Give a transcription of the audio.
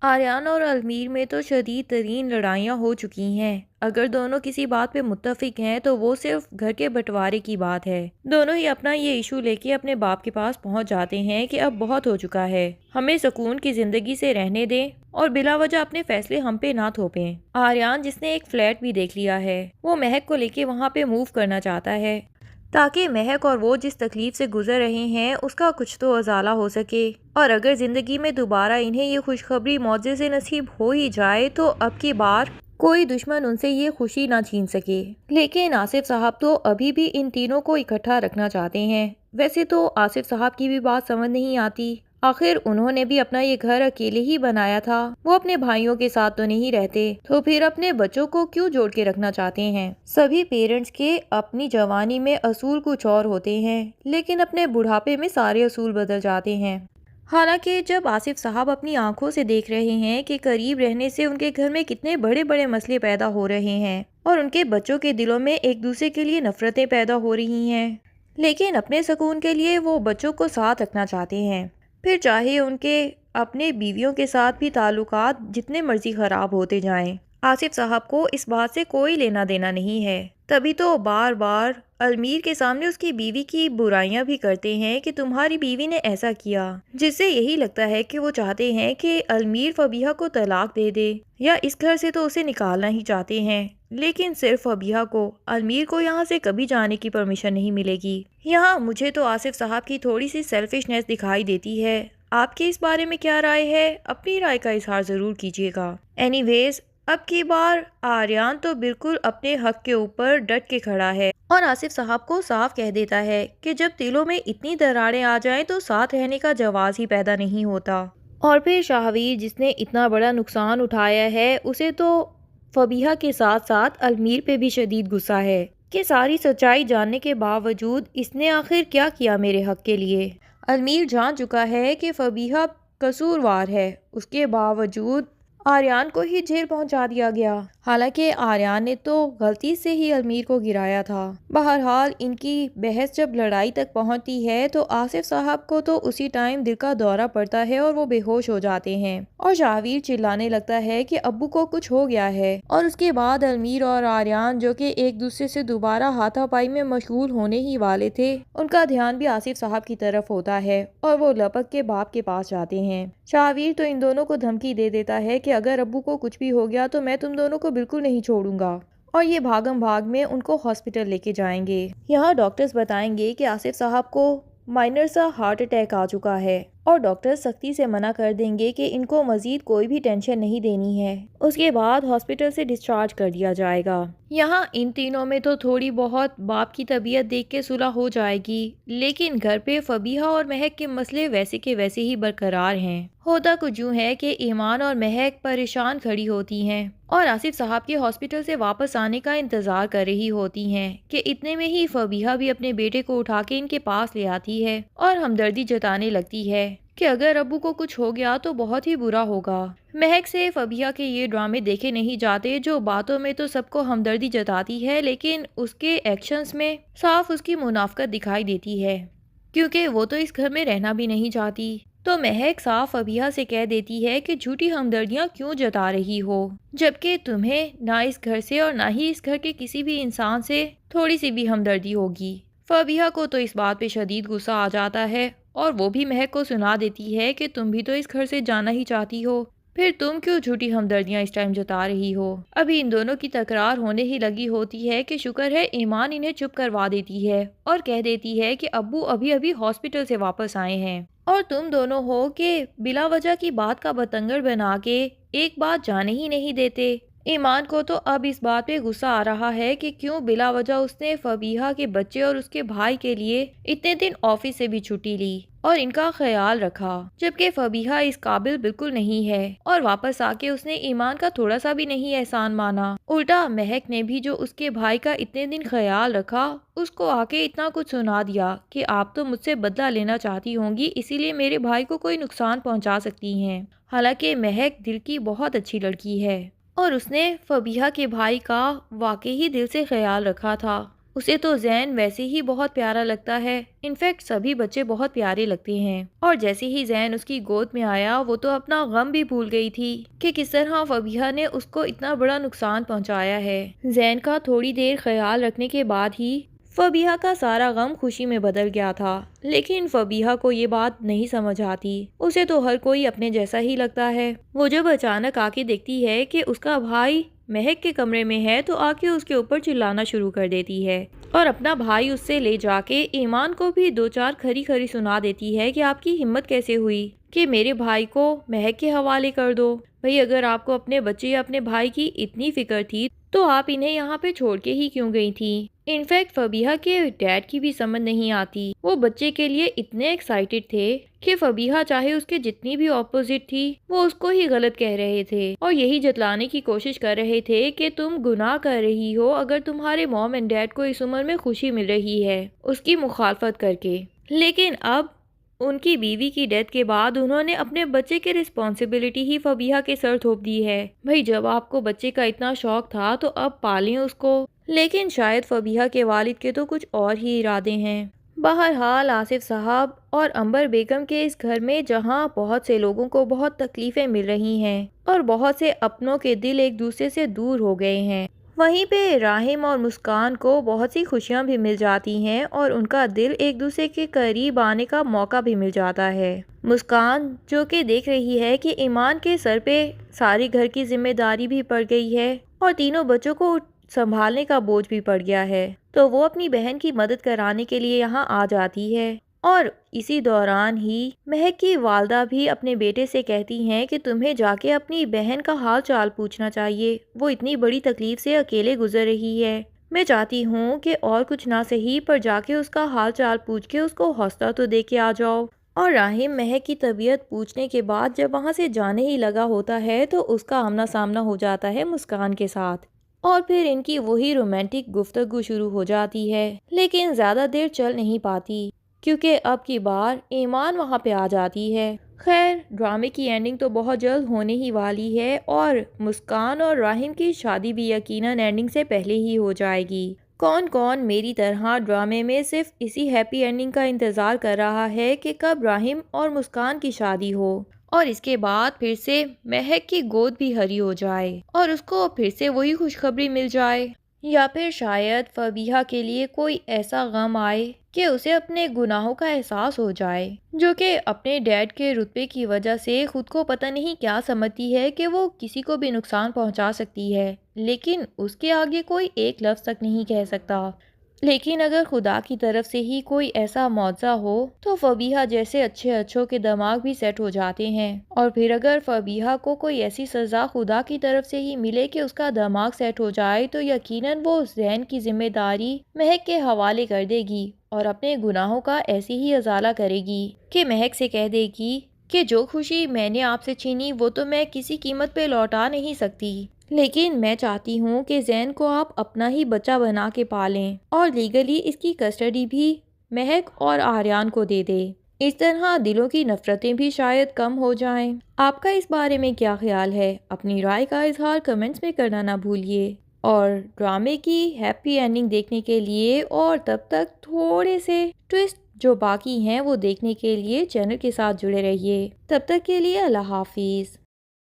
آریان اور المیر میں تو شدید ترین لڑائیاں ہو چکی ہیں۔ اگر دونوں کسی بات پہ متفق ہیں تو وہ صرف گھر کے بٹوارے کی بات ہے۔ دونوں ہی اپنا یہ ایشو لے کے اپنے باپ کے پاس پہنچ جاتے ہیں کہ اب بہت ہو چکا ہے، ہمیں سکون کی زندگی سے رہنے دیں اور بلا وجہ اپنے فیصلے ہم پہ نہ تھوپیں۔ آریان، جس نے ایک فلیٹ بھی دیکھ لیا ہے، وہ مہک کو لے کے وہاں پہ موو کرنا چاہتا ہے تاکہ مہک اور وہ جس تکلیف سے گزر رہے ہیں اس کا کچھ تو ازالہ ہو سکے، اور اگر زندگی میں دوبارہ انہیں یہ خوشخبری معجزے سے نصیب ہو ہی جائے تو اب کی بار کوئی دشمن ان سے یہ خوشی نہ چھین سکے۔ لیکن آصف صاحب تو ابھی بھی ان تینوں کو اکٹھا رکھنا چاہتے ہیں۔ ویسے تو آصف صاحب کی بھی بات سمجھ نہیں آتی، آخر انہوں نے بھی اپنا یہ گھر اکیلے ہی بنایا تھا، وہ اپنے بھائیوں کے ساتھ تو نہیں رہتے، تو پھر اپنے بچوں کو کیوں جوڑ کے رکھنا چاہتے ہیں؟ سبھی پیرنٹس کے اپنی جوانی میں اصول کچھ اور ہوتے ہیں، لیکن اپنے بڑھاپے میں سارے اصول بدل جاتے ہیں۔ حالانکہ جب آصف صاحب اپنی آنکھوں سے دیکھ رہے ہیں کہ قریب رہنے سے ان کے گھر میں کتنے بڑے بڑے مسئلے پیدا ہو رہے ہیں اور ان کے بچوں کے دلوں میں ایک دوسرے کے لیے نفرتیں پیدا ہو رہی ہیں، لیکن اپنے سکون کے لیے وہ بچوں کو ساتھ رکھنا چاہتے ہیں، پھر چاہے ان کے اپنے بیویوں کے ساتھ بھی تعلقات جتنے مرضی خراب ہوتے جائیں، آصف صاحب کو اس بات سے کوئی لینا دینا نہیں ہے۔ تبھی تو بار بار المیر کے سامنے اس کی بیوی کی برائیاں بھی کرتے ہیں کہ تمہاری بیوی نے ایسا کیا، جس سے یہی لگتا ہے کہ وہ چاہتے ہیں کہ المیر فبیہہ کو طلاق دے دے، یا اس گھر سے تو اسے نکالنا ہی چاہتے ہیں، لیکن صرف فبیہہ کو، المیر کو یہاں سے کبھی جانے کی پرمیشن نہیں ملے گی۔ یہاں مجھے تو آصف صاحب کی تھوڑی سی سیلفشنس دکھائی دیتی ہے۔ آپ کے اس بارے میں کیا رائے ہے؟ اپنی رائے کا اظہار ضرور کیجیے گا۔ اینی ویز، اب کی بار آریان تو بالکل اپنے حق کے اوپر ڈٹ کے کھڑا ہے اور آصف صاحب کو صاف کہہ دیتا ہے کہ جب دلوں میں اتنی دراڑیں آ جائیں تو ساتھ رہنے کا جواز ہی پیدا نہیں ہوتا۔ اور پھر شاہویر، جس نے اتنا بڑا نقصان اٹھایا ہے، اسے تو فبیہہ کے ساتھ ساتھ المیر پہ بھی شدید غصہ ہے کہ ساری سچائی جاننے کے باوجود اس نے آخر کیا کیا میرے حق کے لیے۔ المیر جان چکا ہے کہ فبیہہ قصوروار ہے، اس کے باوجود آریان کو ہی جیل پہنچا دیا گیا، حالانکہ آریان نے تو غلطی سے ہی المیر کو گرایا تھا۔ بہرحال ان کی بحث جب لڑائی تک پہنچتی ہے تو آصف صاحب کو تو اسی ٹائم دل کا دورہ پڑتا ہے اور وہ بے ہوش ہو جاتے ہیں، اور شاہویر چلانے لگتا ہے کہ ابو کو کچھ ہو گیا ہے، اور اس کے بعد المیر اور آریان، جو کہ ایک دوسرے سے دوبارہ ہاتھا پائی میں مشغول ہونے ہی والے تھے، ان کا دھیان بھی آصف صاحب کی طرف ہوتا ہے اور وہ لپک کے باپ کے پاس جاتے ہیں۔ شاہویر تو ان دونوں کو دھمکی دے دیتا ہے کہ اگر ابو کو کچھ بھی ہو گیا تو میں تم دونوں کو بالکل نہیں چھوڑوں گا، اور یہ بھاگم بھاگ میں ان کو ہاسپٹل لے کے جائیں گے۔ یہاں ڈاکٹرز بتائیں گے کہ آصف صاحب کو مائنر سا ہارٹ اٹیک آ چکا ہے، اور ڈاکٹر سختی سے منع کر دیں گے کہ ان کو مزید کوئی بھی ٹینشن نہیں دینی ہے، اس کے بعد ہاسپٹل سے ڈسچارج کر دیا جائے گا۔ یہاں ان تینوں میں تو تھوڑی بہت باپ کی طبیعت دیکھ کے صلح ہو جائے گی، لیکن گھر پہ فبیہہ اور مہک کے مسئلے ویسے کے ویسے ہی برقرار ہیں۔ ہوتا کچھ یوں ہے کہ ایمان اور مہک پریشان کھڑی ہوتی ہیں اور آصف صاحب کے ہاسپٹل سے واپس آنے کا انتظار کر رہی ہوتی ہیں کہ اتنے میں ہی فبیہہ بھی اپنے بیٹے کو اٹھا کے ان کے پاس لے آتی ہے اور ہمدردی جتانے لگتی ہے کہ اگر ابو کو کچھ ہو گیا تو بہت ہی برا ہوگا۔ مہک سے فبیہہ کے یہ ڈرامے دیکھے نہیں جاتے، جو باتوں میں تو سب کو ہمدردی جتاتی ہے لیکن اس کے ایکشنز میں صاف اس کی منافقت دکھائی دیتی ہے، کیونکہ وہ تو اس گھر میں رہنا بھی نہیں چاہتی۔ تو مہک صاف فبیہہ سے کہہ دیتی ہے کہ جھوٹی ہمدردیاں کیوں جتا رہی ہو، جبکہ تمہیں نہ اس گھر سے اور نہ ہی اس گھر کے کسی بھی انسان سے تھوڑی سی بھی ہمدردی ہوگی۔ فبیہہ کو تو اس بات پہ شدید غصہ آ جاتا ہے اور وہ بھی مہک کو سنا دیتی ہے کہ تم بھی تو اس گھر سے جانا ہی چاہتی ہو، پھر تم کیوں جھوٹی ہمدردیاں اس ٹائم جتا رہی ہو؟ ابھی ان دونوں کی تکرار ہونے ہی لگی ہوتی ہے کہ شکر ہے ایمان انہیں چپ کروا دیتی ہے اور کہہ دیتی ہے کہ ابو ابھی ابھی ہاسپٹل سے واپس آئے ہیں اور تم دونوں ہو کہ بلا وجہ کی بات کا بتنگڑ بنا کے ایک بات جانے ہی نہیں دیتے۔ ایمان کو تو اب اس بات پہ غصہ آ رہا ہے کہ کیوں بلا وجہ اس نے فبیہہ کے بچے اور اس کے بھائی کے لیے اتنے دن آفس سے بھی چھٹی لی اور ان کا خیال رکھا، جبکہ فبیہہ اس قابل بالکل نہیں ہے، اور واپس آ کے اس نے ایمان کا تھوڑا سا بھی نہیں احسان مانا۔ الٹا مہک نے بھی جو اس کے بھائی کا اتنے دن خیال رکھا، اس کو آ کے اتنا کچھ سنا دیا کہ آپ تو مجھ سے بدلہ لینا چاہتی ہوں گی، اسی لیے میرے بھائی کو کوئی نقصان پہنچا سکتی ہیں۔ حالانکہ مہک دل کی بہت اچھی لڑکی ہے اور اس نے فبیہہ کے بھائی کا واقعی دل سے خیال رکھا تھا، اسے تو زین ویسے ہی بہت پیارا لگتا ہے، انفیکٹ سبھی بچے بہت پیارے لگتے ہیں۔ اور جیسے ہی زین اس کی گود میں آیا وہ تو اپنا غم بھی بھول گئی تھی کہ کس طرح فبیہا نے اس کو اتنا بڑا نقصان پہنچایا ہے۔ زین کا تھوڑی دیر خیال رکھنے کے بعد ہی فبیہا کا سارا غم خوشی میں بدل گیا تھا، لیکن فبیہا کو یہ بات نہیں سمجھ آتی، اسے تو ہر کوئی اپنے جیسا ہی لگتا ہے۔ وہ جب اچانک آ کے دیکھتی ہے کہ اس کا بھائی مہک کے کمرے میں ہے تو آ کے اس کے اوپر چلانا شروع کر دیتی ہے اور اپنا بھائی اس سے لے جا کے ایمان کو بھی دو چار کھری کھری سنا دیتی ہے کہ آپ کی ہمت کیسے ہوئی کہ میرے بھائی کو مہک کے حوالے کر دو۔ بھئی اگر آپ کو اپنے بچے یا اپنے بھائی کی اتنی فکر تھی تو آپ انہیں یہاں پہ چھوڑ کے ہی کیوں گئی تھی؟ انفیکٹ فبیہا کے ڈیڈ کی بھی سمجھ نہیں آتی، وہ بچے کے لیے اتنے ایکسائٹڈ تھے کہ فبیہا چاہے اس کے جتنی بھی اپوزٹ تھی وہ اس کو ہی غلط کہہ رہے تھے اور یہی جتلانے کی کوشش کر رہے تھے کہ تم گناہ کر رہی ہو اگر تمہارے موم اینڈ ڈیڈ کو اس عمر میں خوشی مل رہی ہے اس کی مخالفت کر کے۔ لیکن اب ان کی بیوی کی ڈیتھ کے بعد انہوں نے اپنے بچے کی رسپانسبلٹی ہی فبیہا کے سر تھوپ دی ہے۔ بھئی جب آپ کو بچے کا اتنا شوق تھا تو اب پالیں اس کو۔ لیکن شاید فبیہا کے والد کے تو کچھ اور ہی ارادے ہیں۔ بہرحال آصف صاحب اور امبر بیگم کے اس گھر میں جہاں بہت سے لوگوں کو بہت تکلیفیں مل رہی ہیں اور بہت سے اپنوں کے دل ایک دوسرے سے دور ہو گئے ہیں، وہیں پہ راحم اور مسکان کو بہت سی خوشیاں بھی مل جاتی ہیں اور ان کا دل ایک دوسرے کے قریب آنے کا موقع بھی مل جاتا ہے۔ مسکان جو کہ دیکھ رہی ہے کہ ایمان کے سر پہ ساری گھر کی ذمہ داری بھی پڑ گئی ہے اور تینوں بچوں کو سنبھالنے کا بوجھ بھی پڑ گیا ہے، تو وہ اپنی بہن کی مدد کرانے کے لیے یہاں آ جاتی ہے۔ اور اسی دوران ہی مہک کی والدہ بھی اپنے بیٹے سے کہتی ہیں کہ تمہیں جا کے اپنی بہن کا حال چال پوچھنا چاہیے، وہ اتنی بڑی تکلیف سے اکیلے گزر رہی ہے، میں چاہتی ہوں کہ اور کچھ نہ صحیح پر جا کے اس کا حال چال پوچھ کے اس کو حوصلہ تو دے کے آ جاؤ۔ اور راحم مہک کی طبیعت پوچھنے کے بعد جب وہاں سے جانے ہی لگا ہوتا ہے تو اس کا آمنا سامنا ہو جاتا ہے مسکان کے ساتھ اور پھر ان کی وہی رومانٹک گفتگو شروع ہو جاتی ہے، لیکن زیادہ دیر چل نہیں پاتی کیونکہ اب کی بار ایمان وہاں پہ آ جاتی ہے۔ خیر ڈرامے کی اینڈنگ تو بہت جلد ہونے ہی والی ہے اور مسکان اور راحم کی شادی بھی یقیناً اینڈنگ سے پہلے ہی ہو جائے گی۔ کون کون میری طرح ڈرامے میں صرف اسی ہیپی اینڈنگ کا انتظار کر رہا ہے کہ کب راحم اور مسکان کی شادی ہو اور اس کے بعد پھر سے مہک کی گود بھی ہری ہو جائے اور اس کو پھر سے وہی خوشخبری مل جائے، یا پھر شاید فبیہا کے لیے کوئی ایسا غم آئے کہ اسے اپنے گناہوں کا احساس ہو جائے، جو کہ اپنے ڈیڈ کے رتبے کی وجہ سے خود کو پتہ نہیں کیا سمجھتی ہے کہ وہ کسی کو بھی نقصان پہنچا سکتی ہے، لیکن اس کے آگے کوئی ایک لفظ تک نہیں کہہ سکتا۔ لیکن اگر خدا کی طرف سے ہی کوئی ایسا معجزہ ہو تو فبیہا جیسے اچھے اچھوں کے دماغ بھی سیٹ ہو جاتے ہیں، اور پھر اگر فبیہا کو کوئی ایسی سزا خدا کی طرف سے ہی ملے کہ اس کا دماغ سیٹ ہو جائے تو یقیناً وہ زین کی ذمہ داری مہک کے حوالے کر دے گی اور اپنے گناہوں کا ایسے ہی ازالہ کرے گی کہ مہک سے کہہ دے گی کہ جو خوشی میں نے آپ سے چھینی وہ تو میں کسی قیمت پہ لوٹا نہیں سکتی، لیکن میں چاہتی ہوں کہ زین کو آپ اپنا ہی بچہ بنا کے پالیں اور لیگلی اس کی کسٹڈی بھی مہک اور آریان کو دے دے۔ اس طرح دلوں کی نفرتیں بھی شاید کم ہو جائیں۔ آپ کا اس بارے میں کیا خیال ہے؟ اپنی رائے کا اظہار کمنٹس میں کرنا نہ بھولیے اور ڈرامے کی ہیپی اینڈنگ دیکھنے کے لیے اور تب تک تھوڑے سے ٹویسٹ جو باقی ہیں وہ دیکھنے کے لیے چینل کے ساتھ جڑے رہیے۔ تب تک کے لیے اللہ حافظ۔